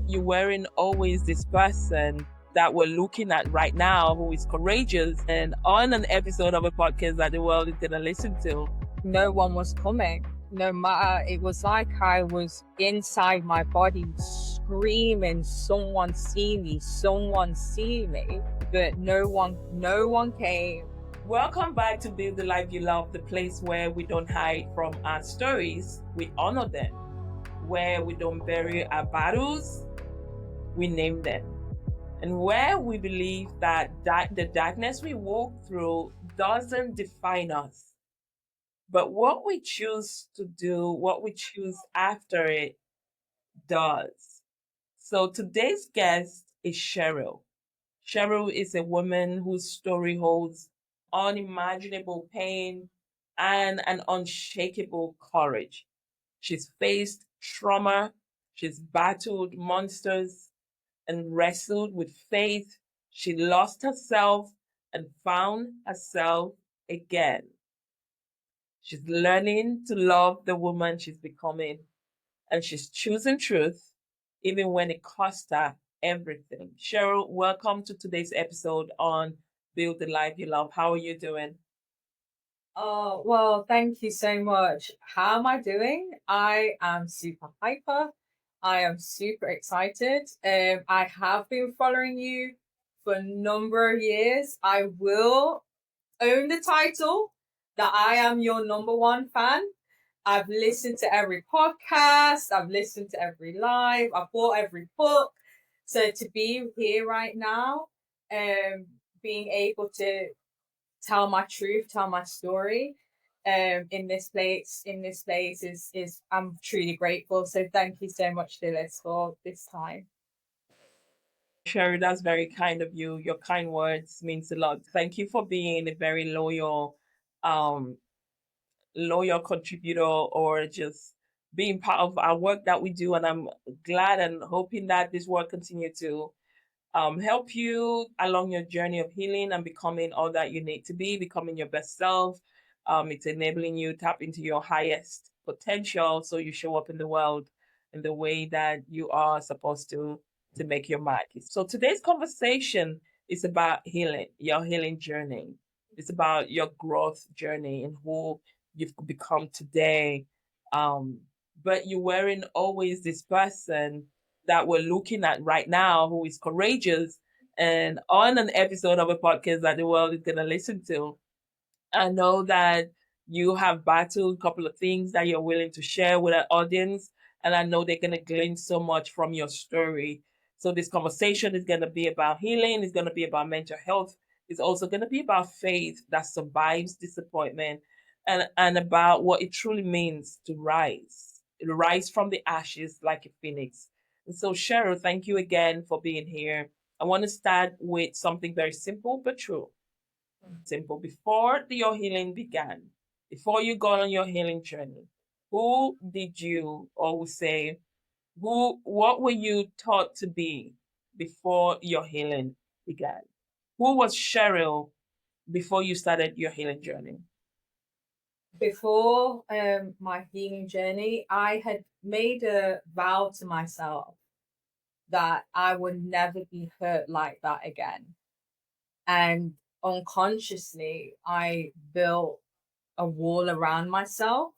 you weren't always this person that we're looking at right now who is courageous and on an episode of a podcast that the world is going to listen to. No one was coming. No matter, it was like I was inside my body screaming, someone see me, someone see me. But no one came. Welcome back to Build the Life You Love, the place where we don't hide from our stories, we honor them. Where we don't bury our battles, we name them. And where we believe that the darkness we walk through doesn't define us. But what we choose to do, what we choose after it, does. So today's guest is Cheryl. Cheryl is a woman whose story holds unimaginable pain and an unshakable courage. She's faced trauma, she's battled monsters and wrestled with faith. She lost herself and found herself again. She's learning to love the woman she's becoming, and she's choosing truth even when it costs her everything. Cheryl, welcome to today's episode on Build the Life You Love. How are you doing? Oh, well, thank you so much. How am I doing? I am super hyper. I am super excited. I have been following you for a number of years. I will own the title that I am your number one fan. I've listened to every podcast, I've listened to every live, I've bought every book. So to be here right now, being able to tell my truth, tell my story, in this place is I'm truly grateful. So thank you so much, Dylis, for this time. Cheryl, that's very kind of you. Your kind words means a lot. Thank you for being a very um, loyal contributor or just being part of our work that we do. And I'm glad and hoping that this work continue to help you along your journey of healing and becoming all that you need to be, becoming your best self. It's enabling you tap into your highest potential so you show up in the world in the way that you are supposed to make your mark. So today's conversation is about healing, your healing journey. It's about your growth journey and who you've become today. Um, but you weren't always this person that we're looking at right now who is courageous and on an episode of a podcast that the world is going to listen to. I know that you have battled a couple of things that you're willing to share with our audience, and I know they're going to glean so much from your story. So, this conversation is going to be about healing, it's going to be about mental health, it's also going to be about faith that survives disappointment, and about what it truly means to rise from the ashes like a phoenix. And so, Cheryl, thank you again for being here. I want to start with something very simple but true. Simple. Before your healing began, before you got on your healing journey, who did you, or we say, what were you taught to be before your healing began? Who was Cheryl before you started your healing journey? Before my healing journey, I had made a vow to myself that I would never be hurt like that again. And unconsciously, I built a wall around myself.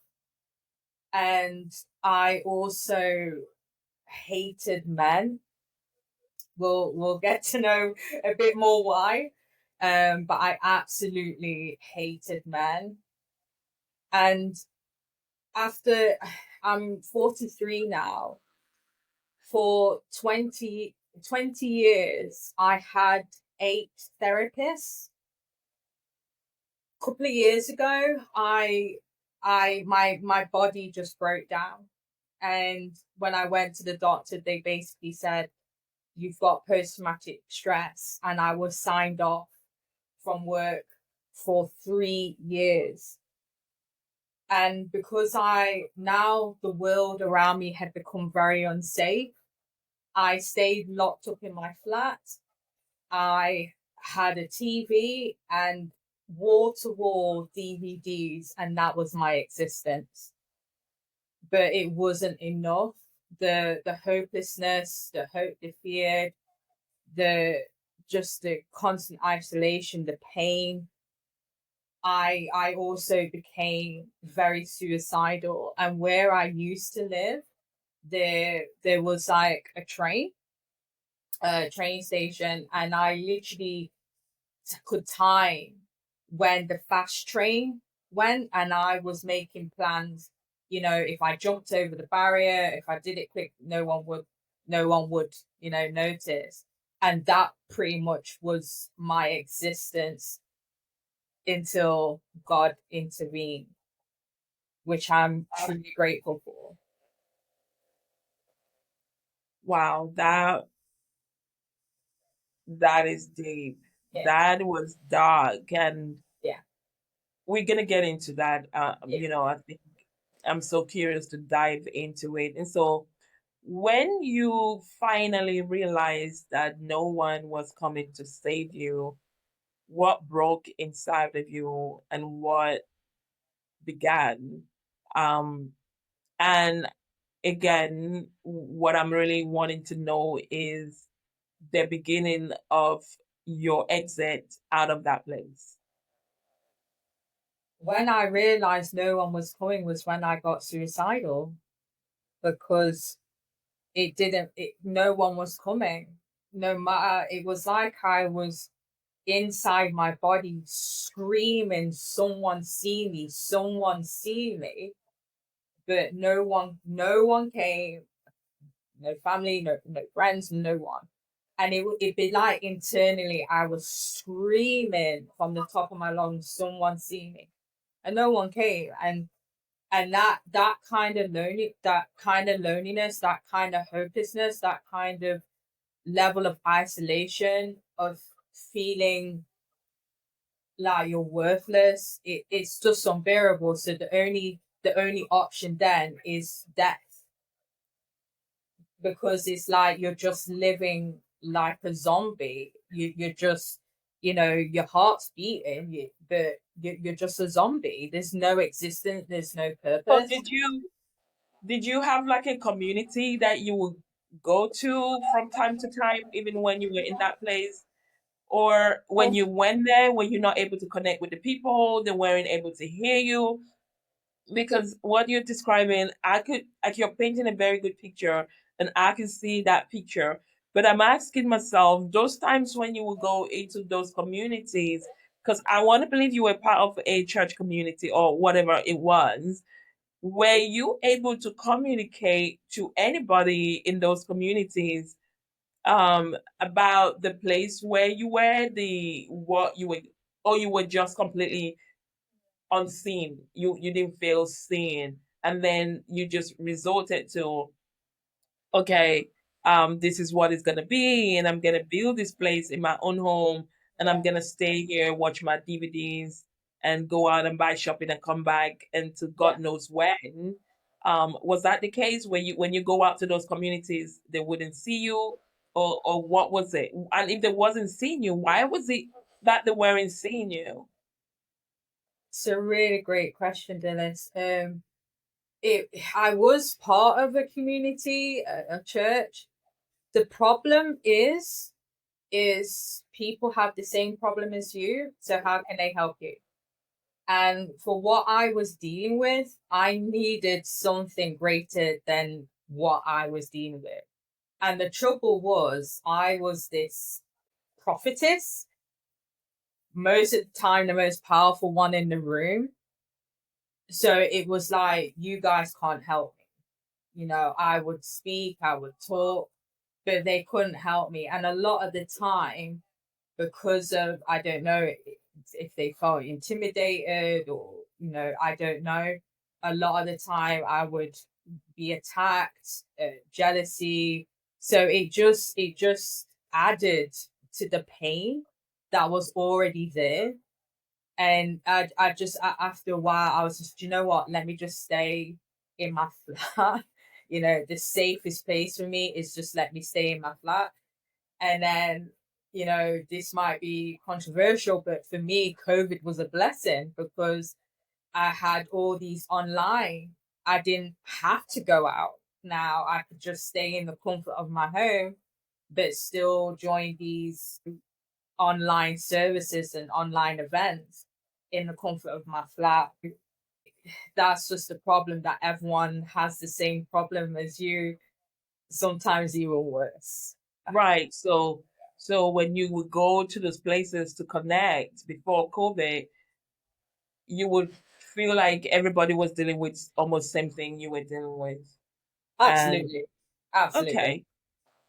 And I also hated men. We'll get to know a bit more why. But I absolutely hated men. And after I'm 43 now, for 20 years, I had 8 therapists. A couple of years ago, my body just broke down. And when I went to the doctor, they basically said, you've got post-traumatic stress. And I was signed off from work for 3 years. And because now the world around me had become very unsafe, I stayed locked up in my flat. I had a TV and wall to wall DVDs, and that was my existence. But it wasn't enough the hopelessness, the hope, the fear, the just the constant isolation, the pain. I also became very suicidal, and where I used to live, there was like a train station, and I literally could time when the fast train went, and I was making plans. You know, if I jumped over the barrier, if I did it quick, no one would, notice. And that pretty much was my existence until God intervened, which I'm truly grateful for. Wow, that is deep. Yeah, That was dark, and yeah, we're gonna get into that. yeah. I think I'm so curious to dive into it. And so, when you finally realized that no one was coming to save you, what broke inside of you, and what began? Um, and again, what I'm really wanting to know is the beginning of your exit out of that place. When I realized no one was coming was when I got suicidal, because no one was coming. No matter, it was like I was inside my body screaming, someone see me, someone see me. But no one came, no family, no friends, no one. And it'd be like internally, I was screaming from the top of my lungs, someone see me. And no one came. And that kind of loneliness, that kind of hopelessness, that kind of level of isolation, of feeling like you're worthless, it's just unbearable. So the only option then is death, because it's like you're just living like a zombie. You're just, your heart's beating, but you're just a zombie. There's no existence, there's no So purpose. did you have like a community that you would go to from time to time, even when you were in that place? Or when Oh, you went there, were you not able to connect with the people? They weren't able to hear you? Because what you're describing, like you're painting a very good picture, and I can see that picture. But I'm asking myself, those times when you will go into those communities, because I want to believe you were part of a church community or whatever it was, were you able to communicate to anybody in those communities about the place where you were, the what you were, or you were just completely unseen? You didn't feel seen, and then you just resorted to, okay, this is what it's gonna be, and I'm gonna build this place in my own home, and I'm yeah, gonna stay here, watch my DVDs, and go out and buy shopping and come back, and to yeah. God knows when. Was that the case when you go out to those communities, they wouldn't see you, or what was it? And if they wasn't seeing you, why was it that they weren't seeing you? It's a really great question, Dylis. It I was part of a community, a church. The problem is people have the same problem as you, so how can they help you? And for what I was dealing with, I needed something greater than what I was dealing with. And the trouble was, I was this prophetess, most of the time the most powerful one in the room. So it was like, you guys can't help me. I would speak, I would talk, but they couldn't help me. And a lot of the time, because of, I don't know if they felt intimidated, or, I don't know. A lot of the time, I would be attacked, jealousy. So it just added to the pain that was already there. And after a while, I was just, you know what? Let me just stay in my flat. The safest place for me is just let me stay in my flat. And then, this might be controversial, but for me, COVID was a blessing, because I had all these online. I didn't have to go out. now I could just stay in the comfort of my home, but still join these online services and online events in the comfort of my flat. That's just the problem, that everyone has the same problem as you, sometimes even worse. Right. So when you would go to those places to connect before COVID, you would feel like everybody was dealing with almost same thing you were dealing with. And Absolutely. Absolutely. okay.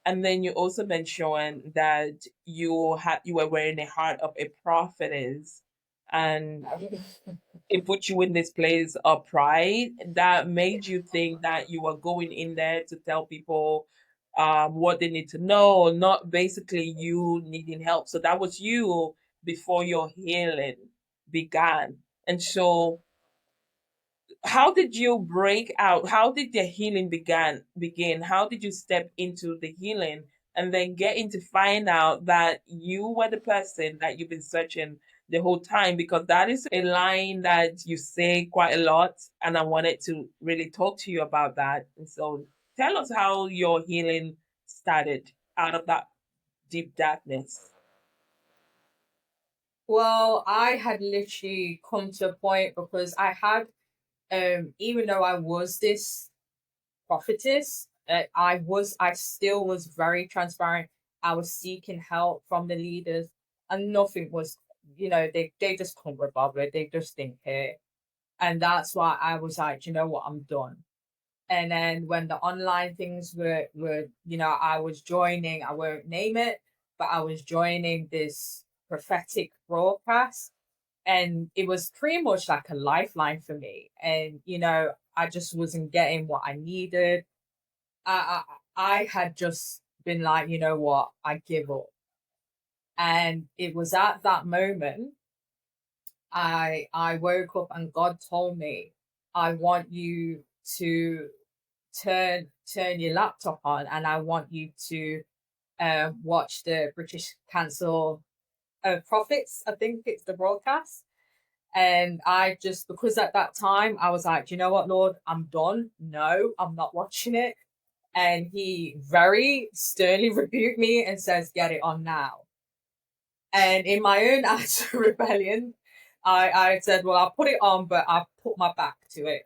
And then you also mentioned that you were wearing the heart of a prophetess, and it put you in this place of pride that made you think that you were going in there to tell people what they need to know, not basically you needing help. So that was you before your healing began. And so how did you break out? How did the healing begin? How did you step into the healing and then getting to find out that you were the person that you've been searching the whole time? Because that is a line that you say quite a lot, and I wanted to really talk to you about that. And so tell us how your healing started out of that deep darkness. Well, I had literally come to a point because I had, even though I was this prophetess, I still was very transparent. I was seeking help from the leaders, and nothing was, they just couldn't be bothered. They just didn't care. And that's why I was like, you know what, I'm done. And then when the online things were, I was joining, I won't name it, but I was joining this prophetic broadcast, and it was pretty much like a lifeline for me. And I just wasn't getting what I needed. I had just been like, you know what, I give up. And it was at that moment I woke up and God told me, I want you to turn your laptop on, and I want you to watch the British Council of Prophets. I think it's the broadcast. And I just, because at that time I was like, you know what, Lord, I'm done. No, I'm not watching it. And he very sternly rebuked me and says, get it on now. And in my own act of rebellion, I said, well, I'll put it on, but I'll put my back to it.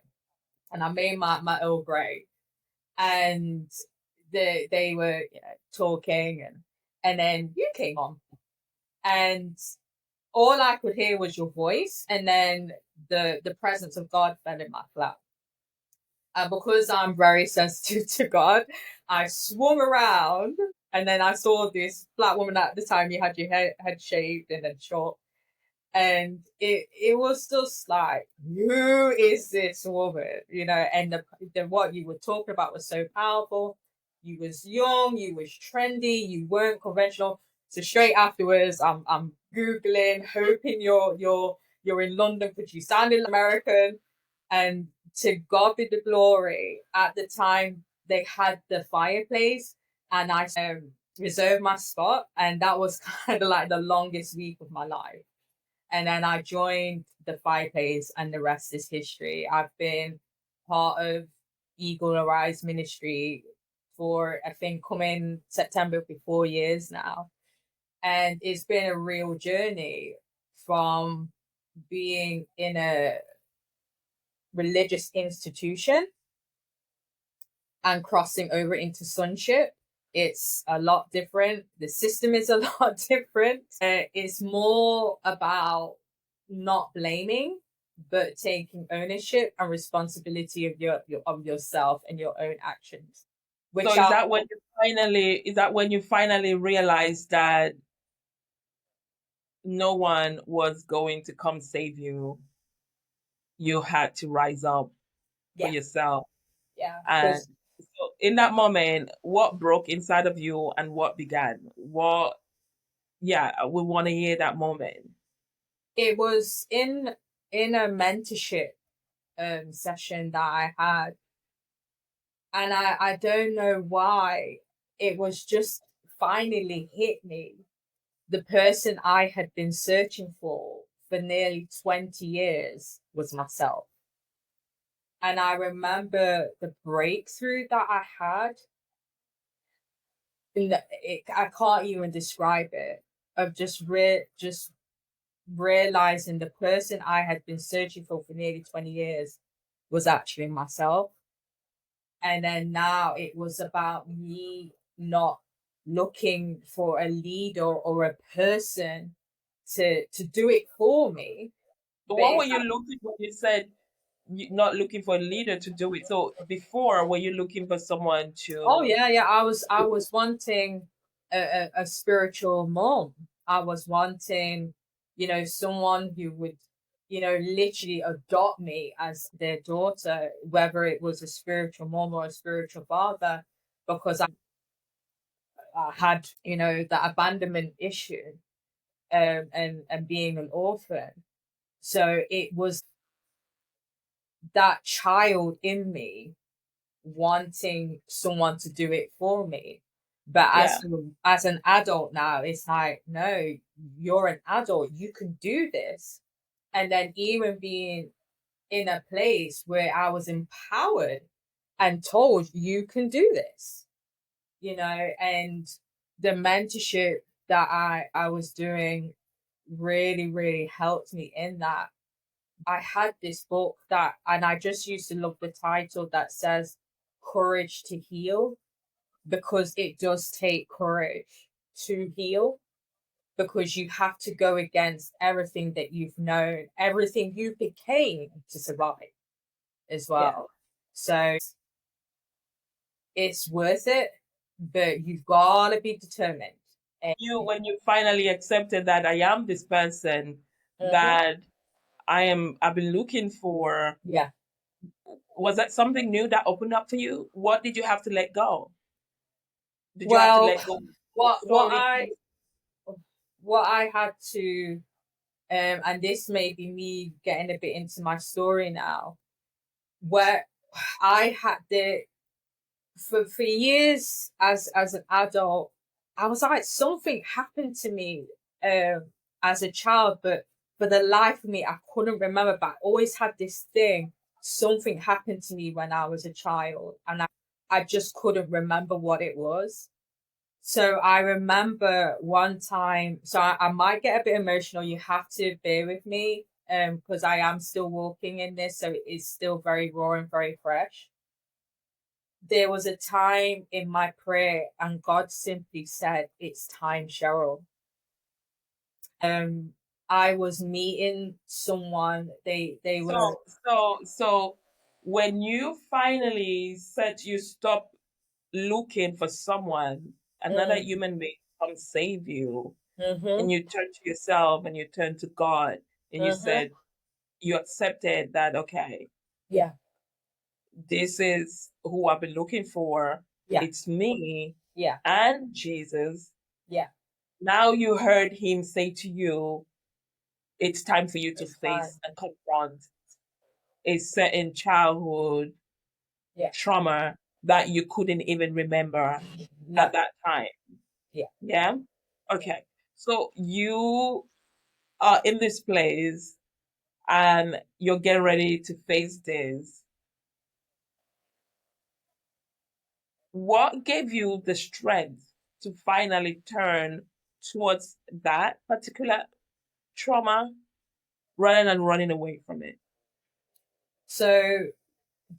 And I made my Earl Grey. And they were talking, and then you came on. And all I could hear was your voice, and then the presence of God fell in my flat. And because I'm very sensitive to God, I swung around, and then I saw this black woman. At the time, you had your head shaved and then short, and it was just like, who is this woman? And the what you were talking about was so powerful. You was young, you was trendy, you weren't conventional. So straight afterwards, I'm googling, hoping you're in London because you sounded American. And to God be the glory. At the time, they had the fireplace, and I reserved my spot, and that was kind of like the longest week of my life. And then I joined the fireplace, and the rest is history. I've been part of Eagle Arise Ministry for, I think, coming September, will be 4 years now. And it's been a real journey from being in a religious institution and crossing over into sonship. It's a lot different. The system is a lot different. It's more about not blaming, but taking ownership and responsibility of of yourself and your own actions. So Which are is that when you finally realized that no one was going to come save you? You had to rise up for yeah, yourself. yeah. And Because so in that moment, what broke inside of you and what began? Yeah, we want to hear that moment. it was in a mentorship session that I had, and I don't know why, it was just finally hit me. The person I had been searching for nearly 20 years was myself. And I remember the breakthrough that I had. I can't even describe it. Of just realizing the person I had been searching for nearly 20 years was actually myself. And then now it was about me not looking for a leader or a person to do it for me, So but what were it's you looking for? You said you not looking for a leader to do it. So before, were you looking for someone oh to? yeah, yeah. I was wanting a spiritual mom. I was wanting, someone who would, literally adopt me as their daughter, whether it was a spiritual mom or a spiritual father, because I had, that abandonment issue, and being an orphan. So it was that child in me wanting someone to do it for me. But Yeah, as an adult now, it's like, no, you're an adult, you can do this. And then even being in a place where I was empowered and told you can do this, and the mentorship that I was doing really, really helped me in that. I had this book and I just used to love the title that says Courage to Heal, because it does take courage to heal, because you have to go against everything that you've known, everything you became to survive as yeah. well. So it's worth it, but you've got to be determined. And, You when you finally accepted that I am this person Mhm. that I've been looking for, Yeah. was that something new that opened up for you? What did you have to let go? Did you have to Well, let go of old what what stories? I what I had to, and this may be me getting a bit into my story now, where I had the for years as an adult, I was like, something happened to me as a child, but for the life of me, I couldn't remember. But I always had this thing. Something happened to me when I was a child, and I just couldn't remember what it was. So I remember one time, so I might get a bit emotional. You have to bear with me, because I am still walking in this, so it is still very raw and very fresh. There was a time in my prayer, and God simply said, "It's time, Cheryl." Um, I was meeting someone. They were. So when you finally said you stop looking for someone, another Mm, human being come save you, and mm-hmm, you turn to yourself and you turn to God and you mm-hmm. said you accepted that, okay, Yeah, this is who I've been looking for. yeah, It's me yeah. and Jesus. Yeah. Now you heard him say to you, it's time for you to It's time. face and confront a certain childhood Yeah. trauma that you couldn't even remember No. at that time. Yeah. Yeah. Okay. So you are in this place and you're getting ready to face this. What gave you the strength to finally turn towards that particular trauma rather than running away from it? So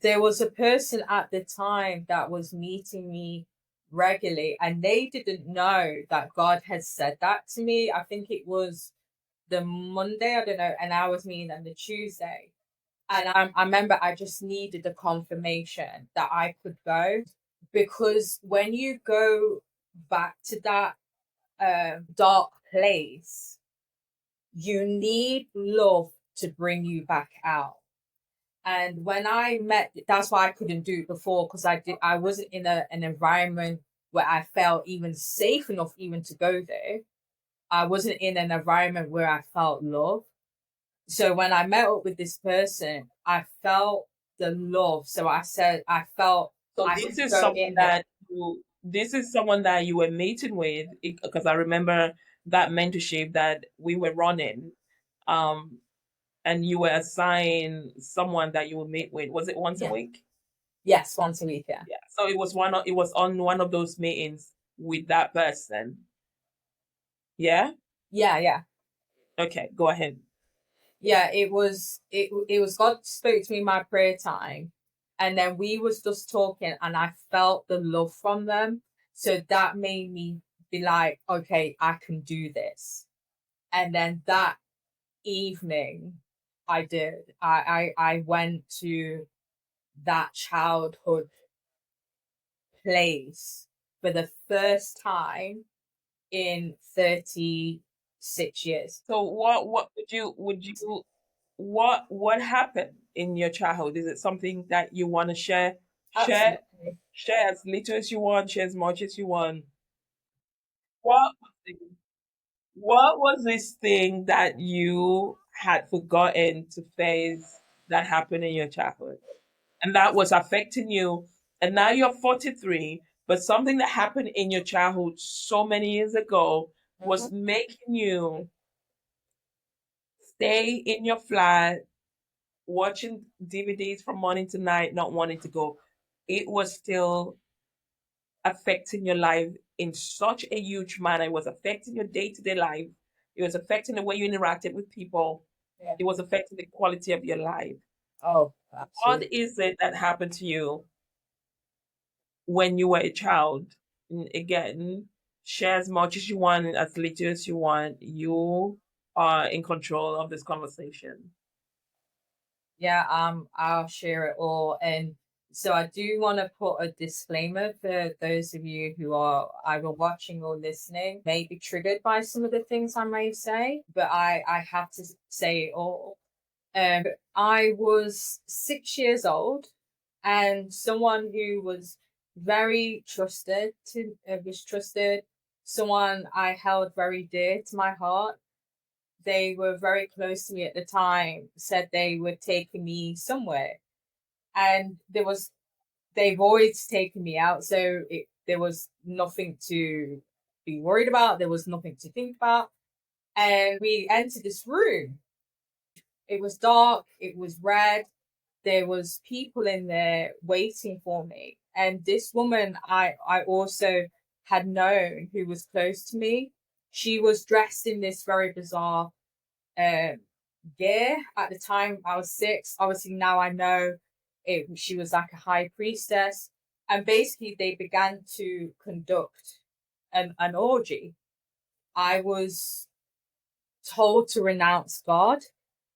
there was a person at the time that was meeting me regularly, and they didn't know that God had said that to me. I think it was the Monday, I don't know, and I was meeting on the Tuesday. And I remember I just needed a confirmation that I could go, because when you go back to that dark place, you need love to bring you back out. And when I met, that's why I couldn't do it before, because I wasn't in an environment where I felt even safe enough even to go there. I wasn't in an environment where I felt love. So when I met up with this person, I felt the love. So I said I felt So I could go in there. this is someone that you were meeting with, because I remember that mentorship that we were running. Um, and you were assigned someone that you would meet with. Was it once a Yeah. week? Yes, once a week. Yeah. Yeah. So it was on one of those meetings with that person. Yeah? Yeah. Yeah. Okay, go ahead. Yeah. It was God spoke to me in my prayer time, and then we was just talking, and I felt the love from them. So that made me be like, okay, I can do this. And then that evening, I did. I went to that childhood place for the first time in 36 years. So what would you what happened in your childhood? Is it something that you want to share? Share Absolutely. share as little as you want, share as much as you want. What was the What was this thing that you had forgotten to face that happened in your childhood? And that was affecting you. And now you're 43, but something that happened in your childhood so many years ago was Mhm. making you stay in your flat, watching DVDs from morning to night, not wanting to go. It was still affecting your life in such a huge manner. It was affecting your day to day life. It was affecting the way you interacted with people. Yeah. It was affecting the quality of your life. Oh, What absolutely. is it that happened to you when you were a child? Again, share as much as you want, as little as you want. You are in control of this conversation. Yeah, I'll share it all. And so I do want to put a disclaimer for those of you who are either watching or listening, may be triggered by some of the things I may say, but I have to say it all. I was 6 years old, and someone who was very trusted to was trusted, someone I held very dear to my heart. They were very close to me at the time, said they were taking me somewhere, and they've always taken me out, so there was nothing to be worried about. There was nothing to think about, and we entered this room. It was dark. It was red. There was people in there waiting for me, and this woman I also had known, who was close to me. She was dressed in this very bizarre um gear. At the time I was 6. Obviously now I know it. She was like a high priestess, and basically they began to conduct an orgy. I was told to renounce God,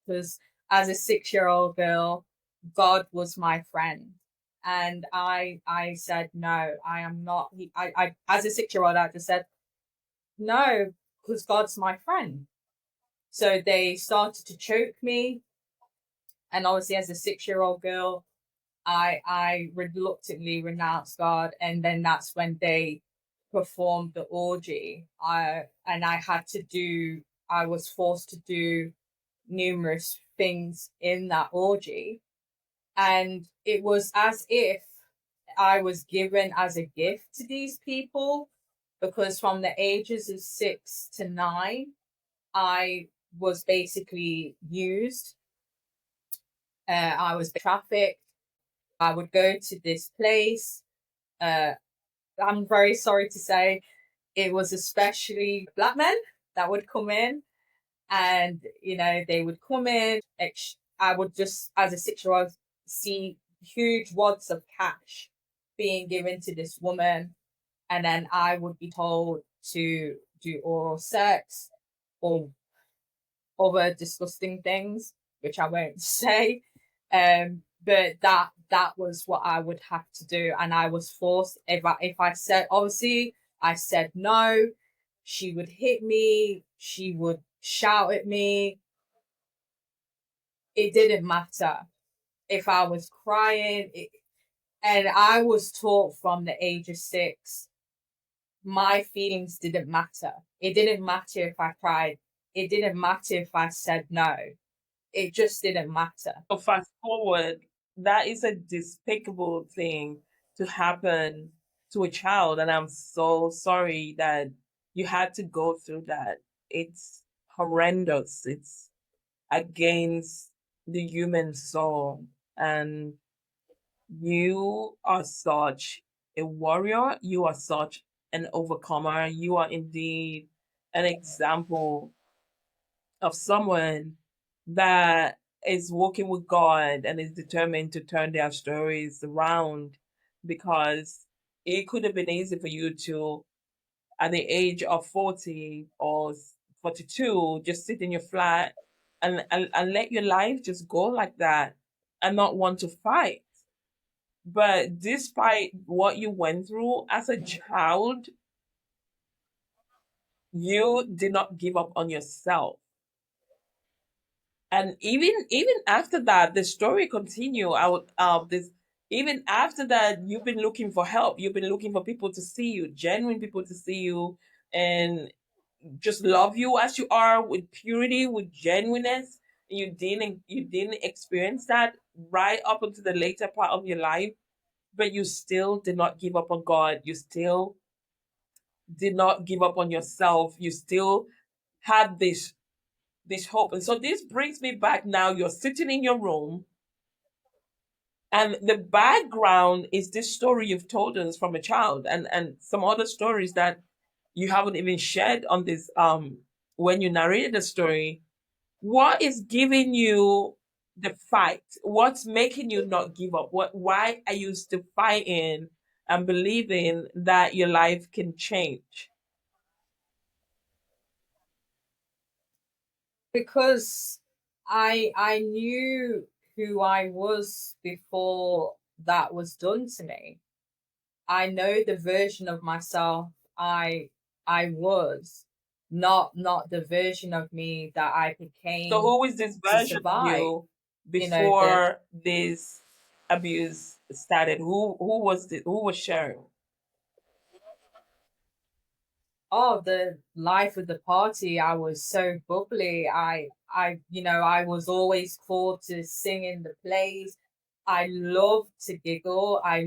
because as a 6-year-old girl, God was my friend. And I said no, I am not. I as a 6-year-old, I just said no, because God's my friend. So they started to choke me, and obviously as a 6-year-old girl, I reluctantly renounced God, and then that's when they performed the orgy. I had to do. I was forced to do numerous things in that orgy, and it was as if I was given as a gift to these people, because from the ages of 6 to 9, I was basically used. I was trafficked. I would go to this place. Uh, I'm very sorry to say it was especially black men that would come in, and they would come in. I would just, as a 6-year-old, see huge wads of cash being given to this woman, and then I would be told to do oral sex or other disgusting things, which I won't say. But that was what I would have to do, and I was forced. If I said, obviously I said no, she would hit me. She would shout at me. It didn't matter if I was crying. And I was taught from the age of 6, my feelings didn't matter. It didn't matter if I cried. It didn't matter if I said no. It just didn't matter. So fast forward, that is a despicable thing to happen to a child, and I'm so sorry that you had to go through that. It's horrendous. It's against the human soul. And you are such a warrior, you are such an overcomer, you are indeed an example of someone that is working with God and is determined to turn their stories around, because it could have been easy for you to, at the age of 40 or 42, just sit in your flat and let your life just go like that and not want to fight. But despite what you went through as a child, you did not give up on yourself. And even after that, the story continue. I would this even after that, you've been looking for help. You've been looking for people to see you, genuine people to see you, and just love you as you are, with purity, with genuineness. You didn't experience that right up until the later part of your life, but you still did not give up on God. You still did not give up on yourself. You still had this hope. And so this brings me back now. You're sitting in your room, and the background is this story you've told us from a child, and some other stories that you haven't even shared on this when you narrated the story. What is giving you the fight? What's making you not give up? Why are you still fighting and believing that your life can change? Because I knew who I was before that was done to me. I know the version of myself I was, not the version of me that I So became who is this to version of survive. you You know, the before this abuse started? Who was the who was Cheryl? oh, the life of the party, I was so bubbly. I was always called to sing in the plays. I loved to giggle. I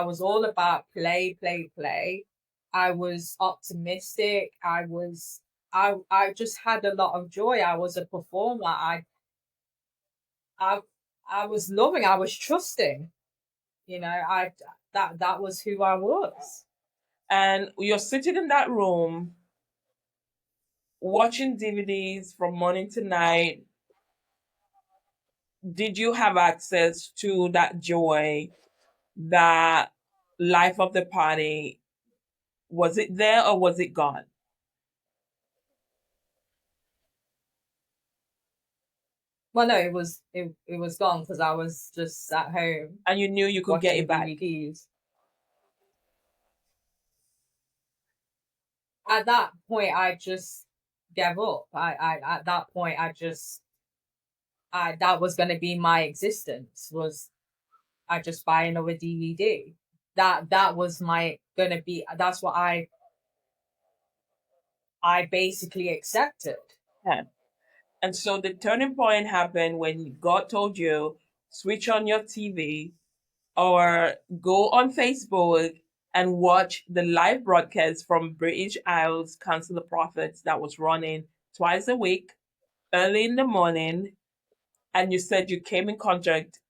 was all about play, play, play. I was optimistic. I just had a lot of joy. I was a performer. I, I was loving, I was trusting, that was who I was. And you're sitting in that room watching DVDs from morning to night. Did you have access to that joy, that life of the party? Was it there or was it gone? Well, no, it was gone because I was just at home And you knew you could get watching it back. DVDs. At that point, I just gave up. At that point, I that was going to be my existence. Was I just buy another DVD? That was my gonna be. That's what I basically accepted. Yeah. And so the turning point happened when God told you, switch on your TV or go on Facebook and watch the live broadcast from British Isles Council of Prophets that was running twice a week, early in the morning. And you said you came in contact,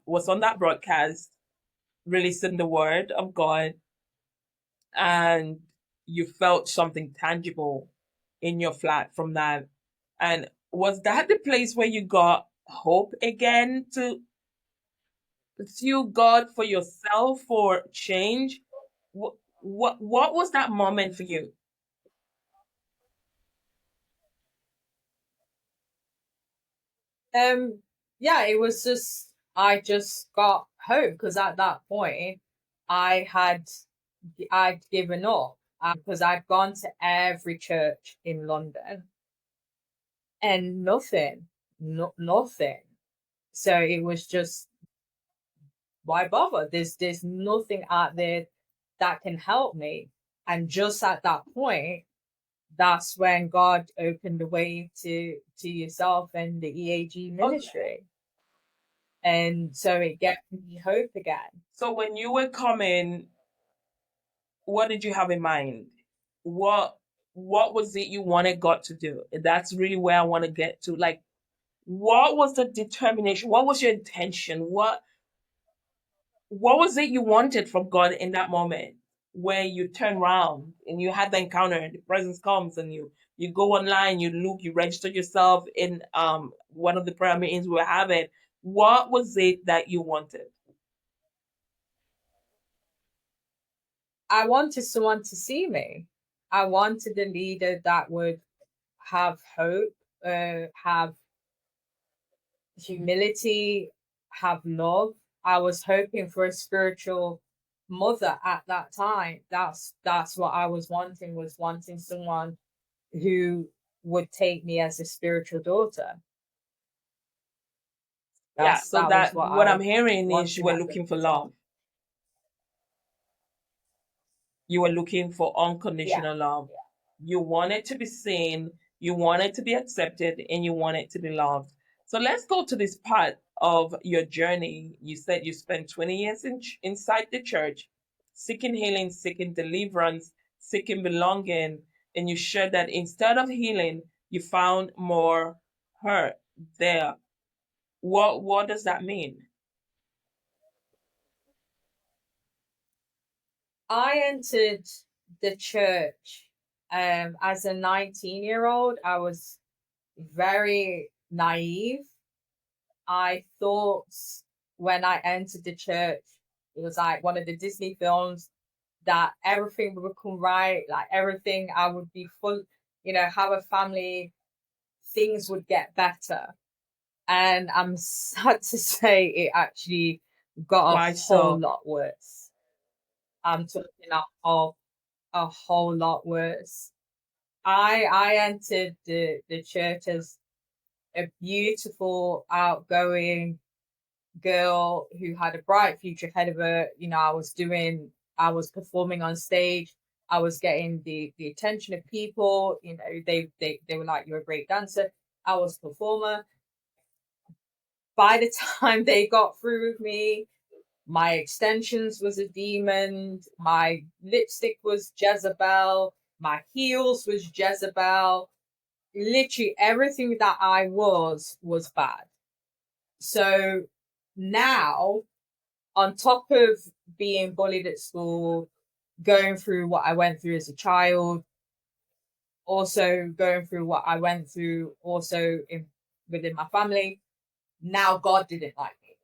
was on that broadcast, releasing the word of God, and you felt something tangible in your flat from that. And was that the place where you got hope again to pursue God for yourself, for change? What was that moment for you? Um, yeah, it was just I just got home because at that point I had I'd given up because I'd gone to every church in London and nothing, nothing. So it was just why bother? There's nothing out there that can help me. And just at that point, that's when God opened the way to yourself and the EAG Okay. ministry. And so it gave me hope again. So when you were coming, what did you have in mind? What what was it you wanted God to do? That's really where I want to get to. Like, What was the determination? What was your intention? What was it you wanted from God in that moment where you turn around and you had the encounter and the presence comes and you go online, you look, you register yourself in one of the prayer meetings we were having. What was it that you wanted? I wanted someone to see me. I wanted a leader that would have hope, have humility, have love. I was hoping for a spiritual mother at that time. That's what I was wanting, was wanting someone who would take me as a spiritual daughter. Yeah, so That was that what what I I'm was hearing is you wanting were at the looking for time. love. You were looking for Yeah. unconditional love. You wanted to be seen, you wanted to be accepted, and you wanted to be loved. So let's go to this part of your journey. You said you spent 20 years inside the church, seeking healing, seeking deliverance, seeking belonging, and you shared that instead of healing, you found more hurt there. What does that mean? I entered the church as a 19-year-old. I was very naive. I thought when I entered the church, it was like one of the Disney films, that everything would come right, like everything, I would be full, have a family, things would get better. And I'm sad to say it actually got a Why whole so? lot worse. I'm talking a whole lot worse. I entered the church as a beautiful, outgoing girl who had a bright future ahead of her. I was performing on stage. I was getting the attention of people. They were like, "You're a great dancer." I was a performer. By the time they got through with me, my extensions was a demon. My lipstick was Jezebel. My heels was Jezebel. Literally everything that I was bad. So now, on top of being bullied at school, going through what I went through as a child, also going through what I went through also within my family, now God didn't like me.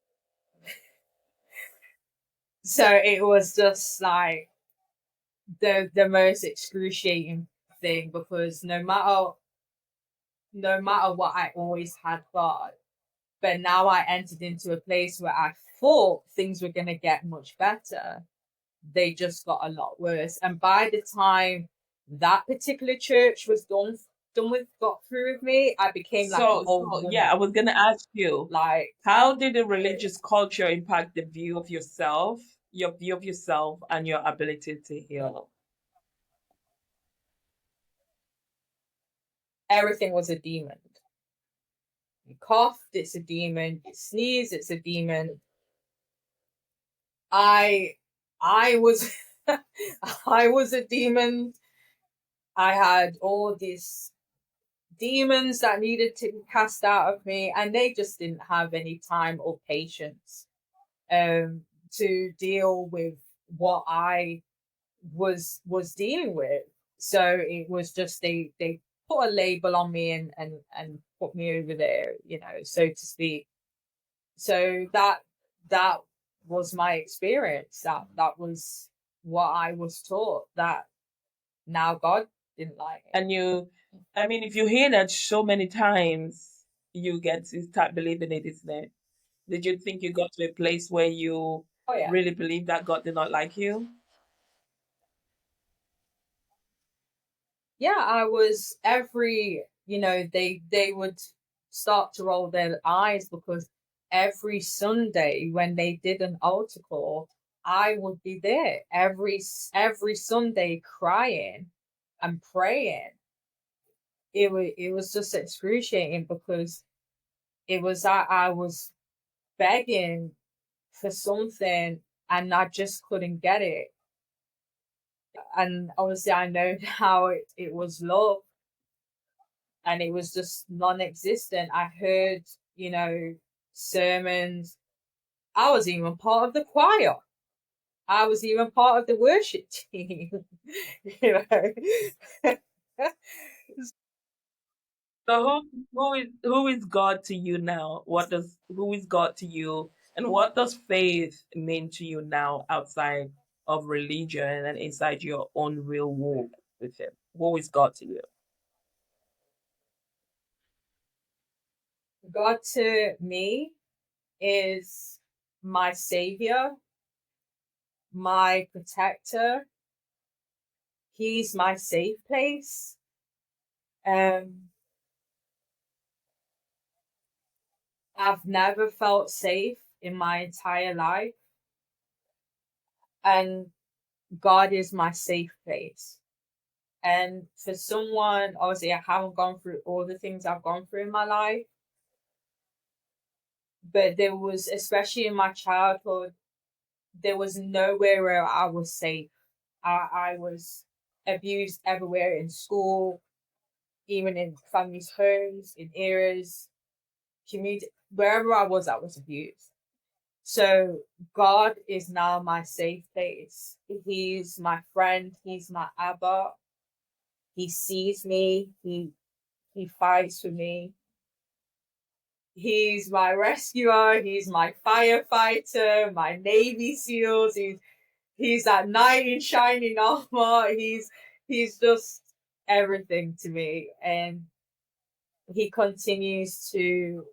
So it was just like the most excruciating thing, because no matter what, I always had God. But now I entered into a place where I thought things were going to get much better. They just got a lot worse. And by the time that particular church was done with, got through with me, I became like an old Yeah, woman. I was gonna ask you, Like, how did the religious culture impact the view of yourself, your view of yourself, and your ability to heal? everything was a demon. You coughed, it's a demon. You sneeze, it's a demon. I I was I was a demon. I had all these demons that needed to be cast out of me, and they just didn't have any time or patience to deal with what I was dealing with. So it was just they put a label on me and put me over there, so to speak. So that was my experience. That was what I was taught. That now God didn't like it. And I mean, if you hear that so many times, you get to start believing it, isn't it? Did you think you got to a place where you Oh yeah. really believe that God did not like you? Yeah, I was every, they would start to roll their eyes, because every Sunday when they did an altar call, I would be there every Sunday crying and praying. It was just excruciating, because it was I was begging for something, and I just couldn't get it. And obviously I know how it was love. and it was just non-existent. I heard, you know, sermons. I was even part of the choir. I was even part of the worship team. You know. So who is God to you now? Who is God to you, and what does faith mean to you now outside of religion and inside your own real walk with Him? Who is God to you? God to me is my savior, my protector. He's my safe place. Um, I've never felt safe in my entire life, and God is my safe place. And for someone, obviously, I haven't gone through all the things I've gone through in my life, but there was, especially in my childhood, there was nowhere where I was safe. I was abused everywhere in school, even in families' homes, in areas, community, wherever I was abused. So God is now my safe place. He's my friend. He's my Abba. He sees me. He fights for me. He's my rescuer. He's my firefighter. My Navy SEALs. He's that knight in shining armor. He's just everything to me, and he continues to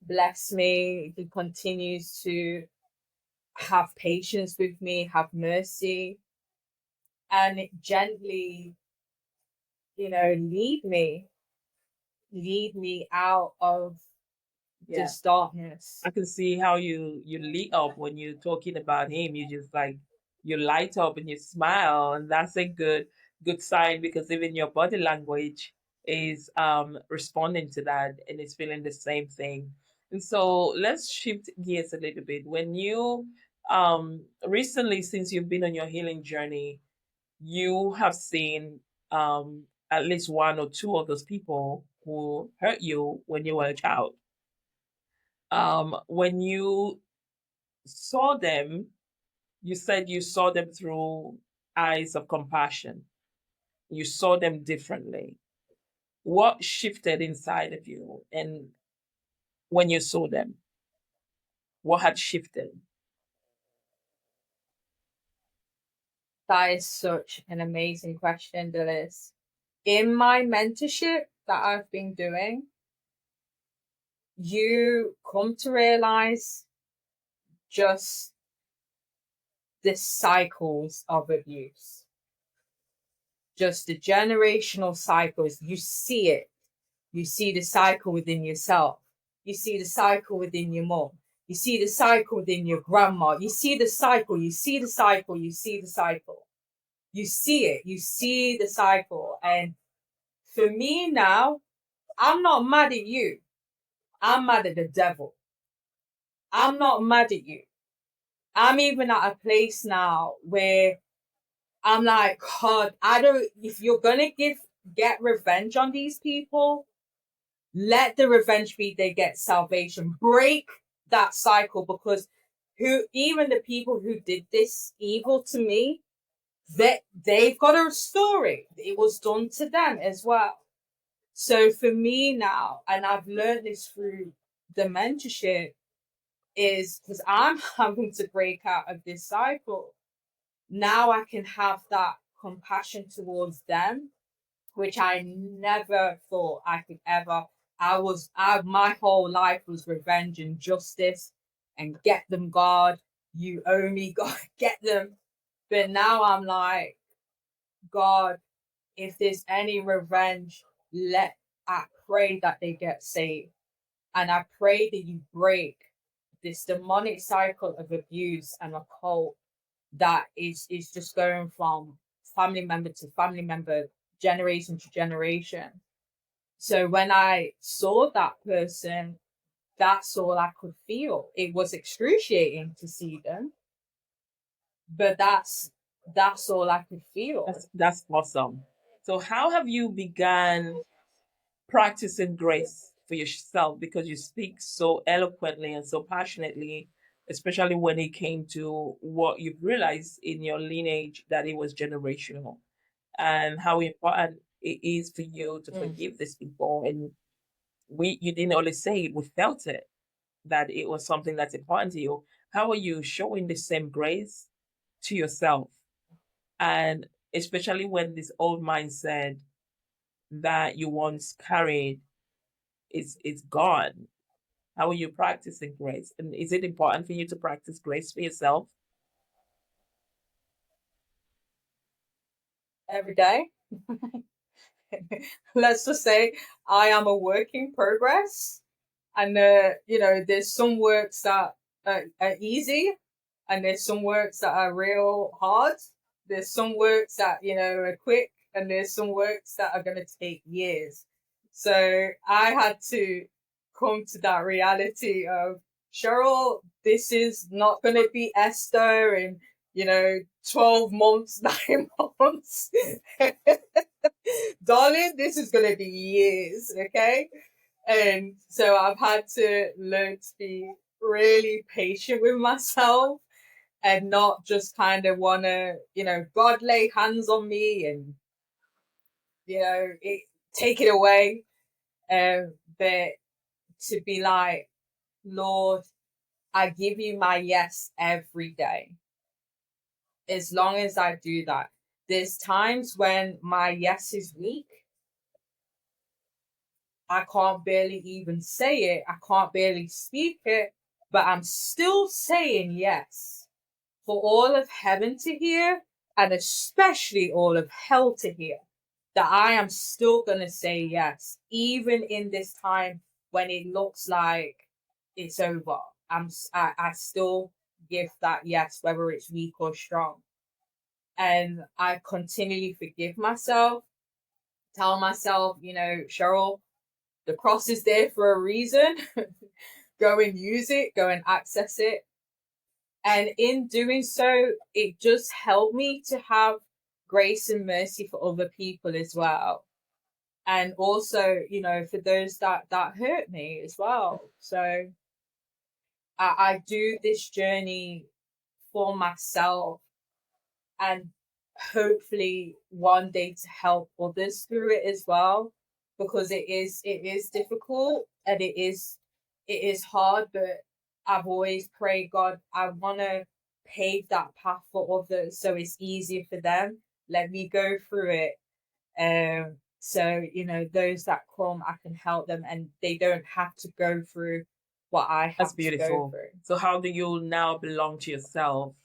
bless me. He continues to have patience with me, have mercy, and gently, you know, lead me out of Yeah. this darkness. I can see how you lit up when you're talking about him. You just like you light up and you smile, and that's a good sign because even your body language is responding to that and it's feeling the same thing. And so let's shift gears a little bit. When you recently, since you've been on your healing journey, you have seen at least one or two of those people who hurt you when you were a child. When you saw them, you said you saw them through eyes of compassion. You saw them differently. What shifted inside of you? And when you saw them, what had shifted? That is such an amazing question, Dylis. In my mentorship that I've been doing, you come to realize just the cycles of abuse, just the generational cycles. You see it. You see the cycle within yourself. You see the cycle within your mom. You see the cycle within your grandma. You see the cycle. You see the cycle. You see the cycle. You see it. You see the cycle. And for me now, I'm not mad at you. I'm mad at the devil. I'm not mad at you. I'm even at a place now where I'm like, God, I don't, if you're going to get revenge on these people, let the revenge be they get salvation. Break that cycle, because even the people who did this evil to me, they've got a story. It was done to them as well. So for me now, and I've learned this through the mentorship, is because I'm having to break out of this cycle. Now I can have that compassion towards them, which I never thought I could ever. My whole life was revenge and justice and get them, God. You owe me, God, get them. But now I'm like, God, if there's any revenge, I pray that they get saved. And I pray that you break this demonic cycle of abuse and occult that is just going from family member to family member, generation to generation. So when I saw that person, that's all I could feel. It was excruciating to see them, but that's all I could feel. That's awesome. So, how have you begun practicing grace for yourself? Because you speak so eloquently and so passionately, especially when it came to what you've realized in your lineage that it was generational, and how important it is for you to Mm. forgive these people. And you didn't only say it, we felt it, that it was something that's important to you. How are you showing the same grace to yourself? And especially when this old mindset that you once carried is gone. How are you practicing grace? And is it important for you to practice grace for yourself? Every day. Let's just say I am a work in progress, and there's some works that are easy, and there's some works that are real hard. There's some works that are quick, and there's some works that are going to take years. So I had to come to that reality of, Cheryl, this is not going to be Esther in 12 months, 9 months. Darling, this is going to be years, okay? And so I've had to learn to be really patient with myself and not just kind of want to, God lay hands on me and, take it away. But to be like, Lord, I give you my yes every day. As long as I do that, there's times when my yes is weak. I can't barely even say it. I can't barely speak it, but I'm still saying yes for all of heaven to hear and especially all of hell to hear, that I am still going to say yes, even in this time when it looks like it's over. I still give that yes, whether it's weak or strong. And I continually forgive myself, tell myself, Cheryl, the cross is there for a reason. Go and use it, go and access it. And in doing so, it just helped me to have grace and mercy for other people as well. And also, for those that hurt me as well. So I do this journey for myself, and hopefully one day to help others through it as well, because it is difficult, and it is hard, but I've always prayed, God, I want to pave that path for others so it's easier for them. Let me go through it, so those that come, I can help them and they don't have to go through what I That's have to go beautiful. through. So how do you now belong to yourself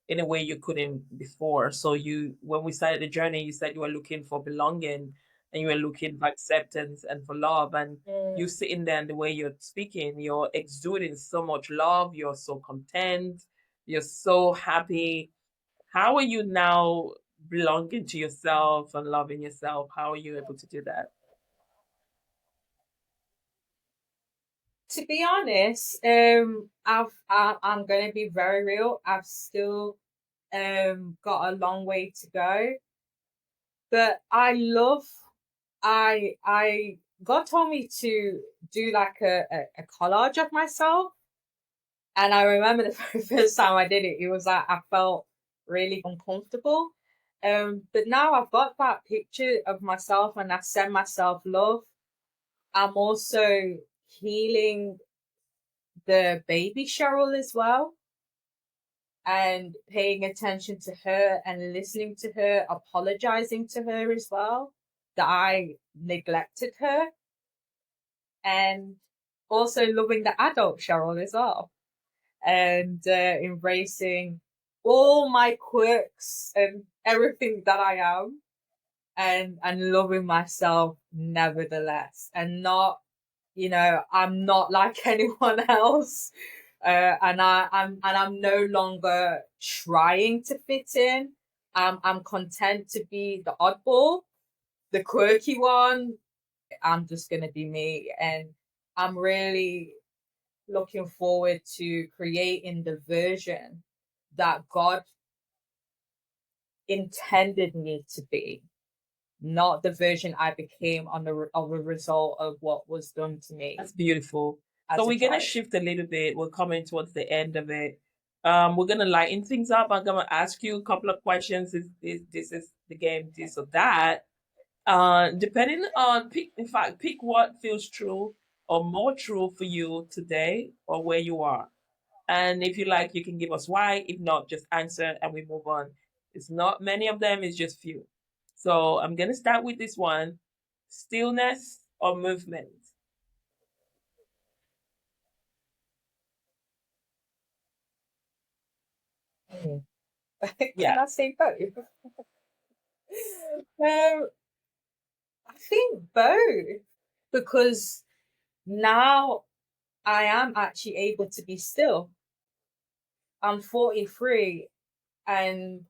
in a way you couldn't before? So when we started the journey, you said you were looking for belonging and you were looking for acceptance and for love. And you Mm. sitting there and the way you're speaking, you're exuding so much love. You're so content. You're so happy. How are you now belonging to yourself and loving yourself? How are you able to do that? To be honest, I'm gonna be very real. I've still got a long way to go, but I God told me to do like a collage of myself, and I remember the very first time I did it, it was like I felt really uncomfortable. But now I've got that picture of myself and I send myself love. I'm also healing the baby Cheryl as well, and paying attention to her and listening to her, apologizing to her as well, that I neglected her, and also loving the adult Cheryl as well, and embracing all my quirks and everything that I am, and loving myself nevertheless, and not, I'm not like anyone else. And I'm no longer trying to fit in. I'm content to be the oddball, the quirky one. I'm just gonna be me, and I'm really looking forward to creating the version that God intended me to be, not the version I became on of a result of what was done to me That's beautiful. So as a we're gonna child. shift a little bit. We're coming towards the end of it. We're gonna lighten things up. I'm gonna ask you a couple of questions. This is the game, this or that. Depending on pick, in fact, pick what feels true or more true for you today or where you are. And if you like, you can give us why. If not, just answer and we move on. It's not many of them, it's just few. So I'm gonna start with this one. Stillness or movement? Mm. Can Yeah. I say both? Um, I think both because now I am actually able to be still. I'm 43 and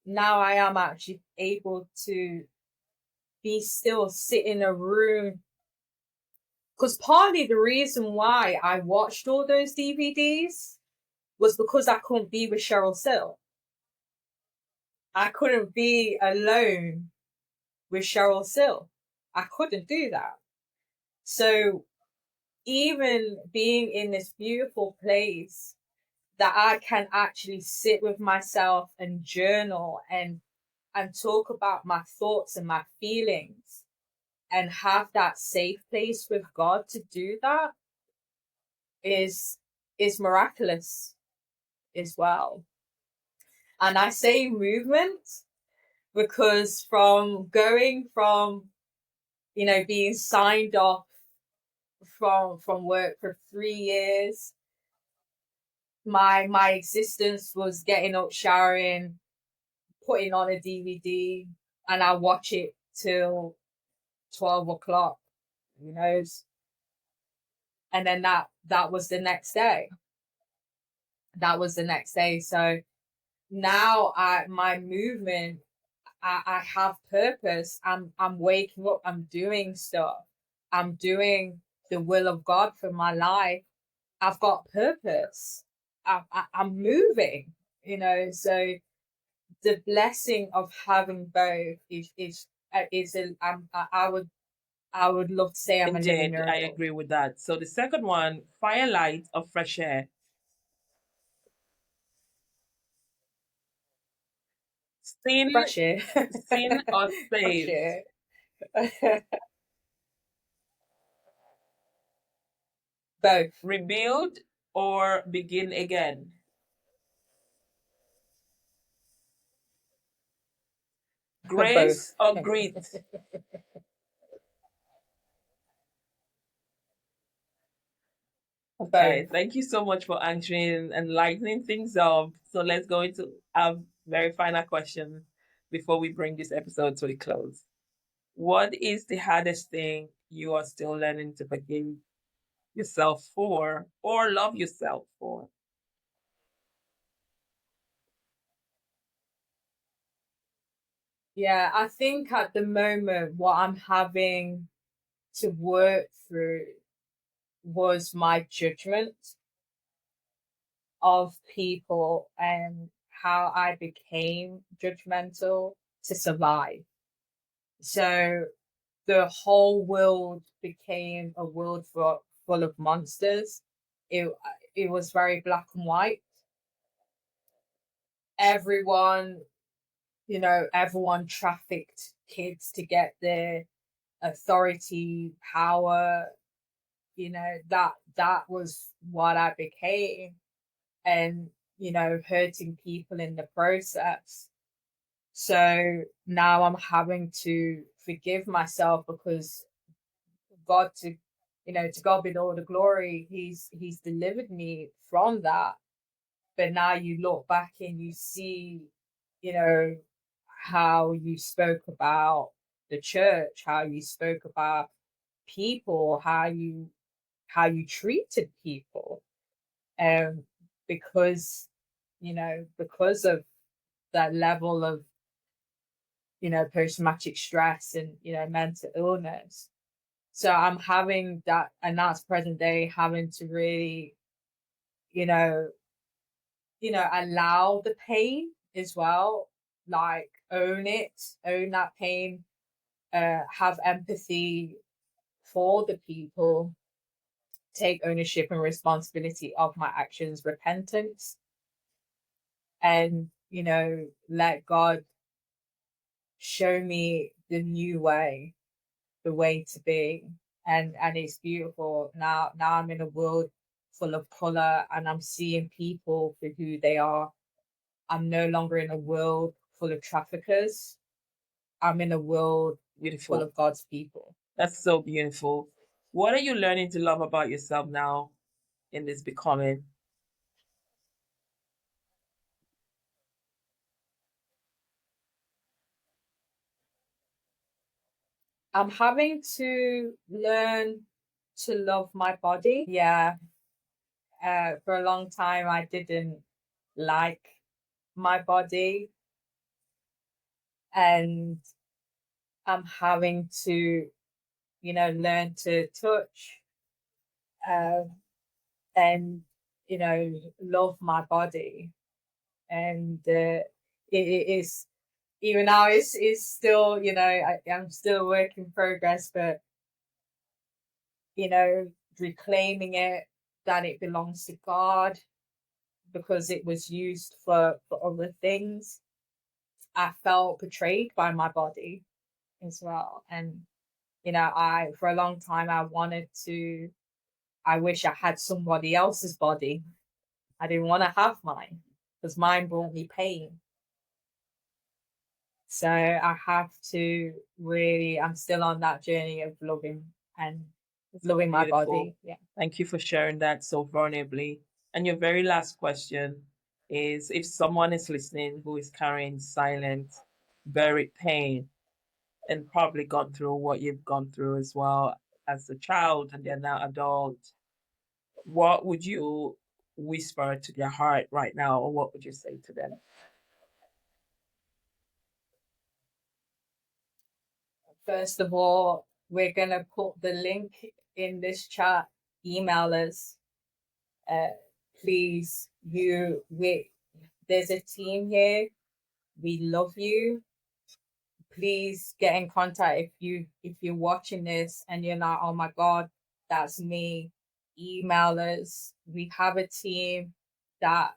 now I am actually able to be still, sit in a room. Because partly the reason why I watched all those DVDs was because I couldn't be with Cheryl Scille. I couldn't be alone with Cheryl Scille. I couldn't do that. So even being in this beautiful place that I can actually sit with myself and journal and talk about my thoughts and my feelings and have that safe place with God to do that is is miraculous as well. And I say movement because from going from, being signed off from work for 3 years, my existence was getting up, showering, putting on a DVD, and I watch it till 12 o'clock, you know, and then that was the next day. That was the next day. So now my movement, I have purpose. I'm waking up, I'm doing stuff. I'm doing the will of God for my life. I've got purpose. I'm moving, so the blessing of having both is I would love to say I'm a living Indeed, I miracle. agree with that. So the second one, firelight or fresh air? Sin, Fresh air. sin or Fresh saved? air. Both. Rebuild or begin again? Both. Grace or grit? Both. Okay, thank you so much for answering and lightening things up. So let's go into our very final question before we bring this episode to a close. What is the hardest thing you are still learning to forgive yourself for or love yourself for? Yeah, I think at the moment what I'm having to work through was my judgment of people and how I became judgmental to survive. So the whole world became a world full of monsters. It it was very black and white. Everyone, everyone trafficked kids to get their authority, power. That was what I became, and hurting people in the process. So now I'm having to forgive myself because God to God be all the glory. He's delivered me from that. But now you look back and you see, you know, how you spoke about the church, how you spoke about people, how you treated people. Um because because of that level of, post traumatic stress and, mental illness. So I'm having that, and that's present day, having to really, you know, allow the pain as well, like own it, own that pain, have empathy for the people, take ownership and responsibility of my actions, repentance, and let God show me the new way, the way to be. And it's beautiful. Now I'm in a world full of color and I'm seeing people for who they are. I'm no longer in a world full of traffickers. I'm in a world full Beautiful. of God's people. That's so beautiful. What are you learning to love about yourself now in this becoming? I'm having to learn to love my body. Yeah, for a long time I didn't like my body, and I'm having to, learn to touch, uh, and love my body. And it is, even now it's still, I'm still a work in progress, but you know reclaiming it, that it belongs to God because it was used for other things. I felt betrayed by my body as well. And I, for a long time, I wanted to, I wish I had somebody else's body. I didn't want to have mine because mine brought me pain. So I have to really, I'm still on that journey of loving and So loving my beautiful. body. Yeah. Thank you for sharing that so vulnerably. And your very last question is, if someone is listening who is carrying silent, buried pain and probably gone through what you've gone through as well as a child and they're now adult, what would you whisper to their heart right now, or what would you say to them? First of all, we're going to put the link in this chat. Email us. Uh, please, there's a team here. We love you. Please get in contact if you're watching this and you're like, oh my God, that's me. Email us. We have a team that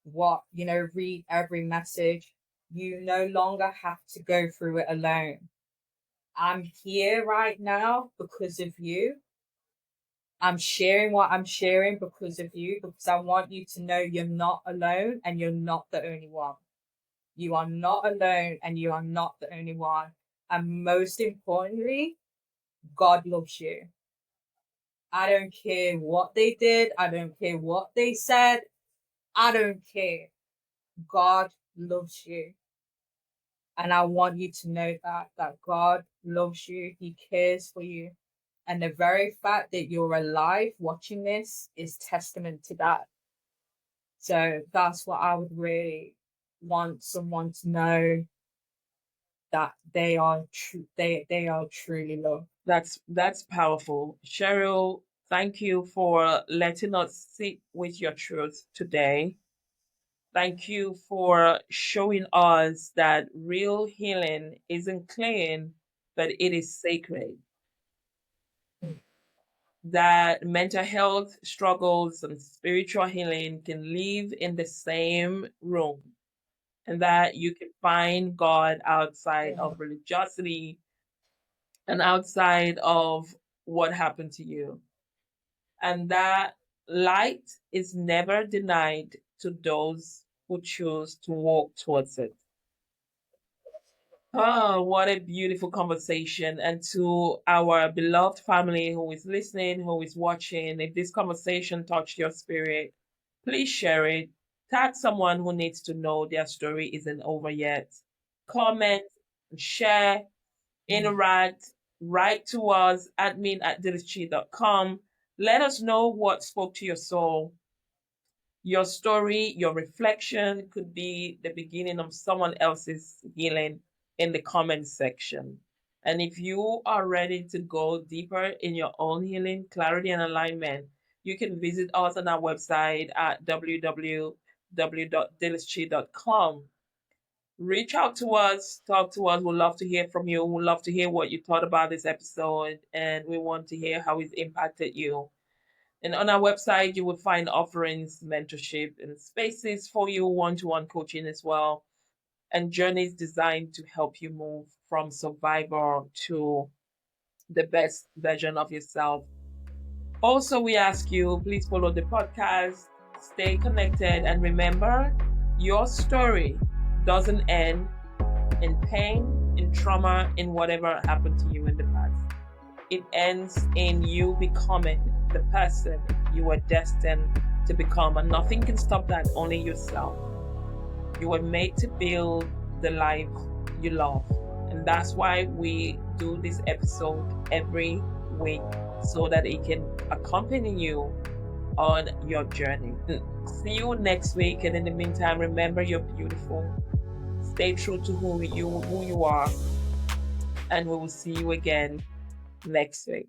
read every message. You no longer have to go through it alone. I'm here right now because of you. I'm sharing what I'm sharing because of you, because I want you to know you're not alone and you're not the only one. You are not alone and you are not the only one. And most importantly, God loves you. I don't care what they did. I don't care what they said. I don't care. God loves you. And I want you to know that God loves you. He cares for you. And the very fact that you're alive watching this is testament to that. So that's what I would really want someone to know, that they are true, they are truly loved. That's powerful. Cheryl, thank you for letting us sit with your truth today. Thank you for showing us that real healing isn't clean, but it is sacred. That mental health struggles and spiritual healing can live in the same room, and that you can find God outside Yeah. of religiosity and outside of what happened to you. And that light is never denied to those who choose to walk towards it. Oh, what a beautiful conversation. And to our beloved family who is listening, who is watching, if this conversation touched your spirit, please share it. Tag someone who needs to know their story isn't over yet. Comment, share, interact, write to us, admin@dilischi.com. Let us know what spoke to your soul. Your story, your reflection could be the beginning of someone else's healing in the comment section. And if you are ready to go deeper in your own healing, clarity, and alignment, you can visit us on our website at www.dilischi.com. Reach out to us, talk to us. We'd love to hear from you. We'd love to hear what you thought about this episode, and we want to hear how it's impacted you. And on our website, you will find offerings, mentorship, and spaces for you, one to one coaching as well, and journeys designed to help you move from survivor to the best version of yourself. Also, we ask you please follow the podcast, stay connected, and remember your story doesn't end in pain, in trauma, in whatever happened to you in the past. It ends in you becoming the person you were destined to become, and nothing can stop that, only yourself. You were made to build the life you love. And that's why we do this episode every week so that it can accompany you on your journey. See you next week. And in the meantime, remember you're beautiful. Stay true to who you are. And we will see you again next week.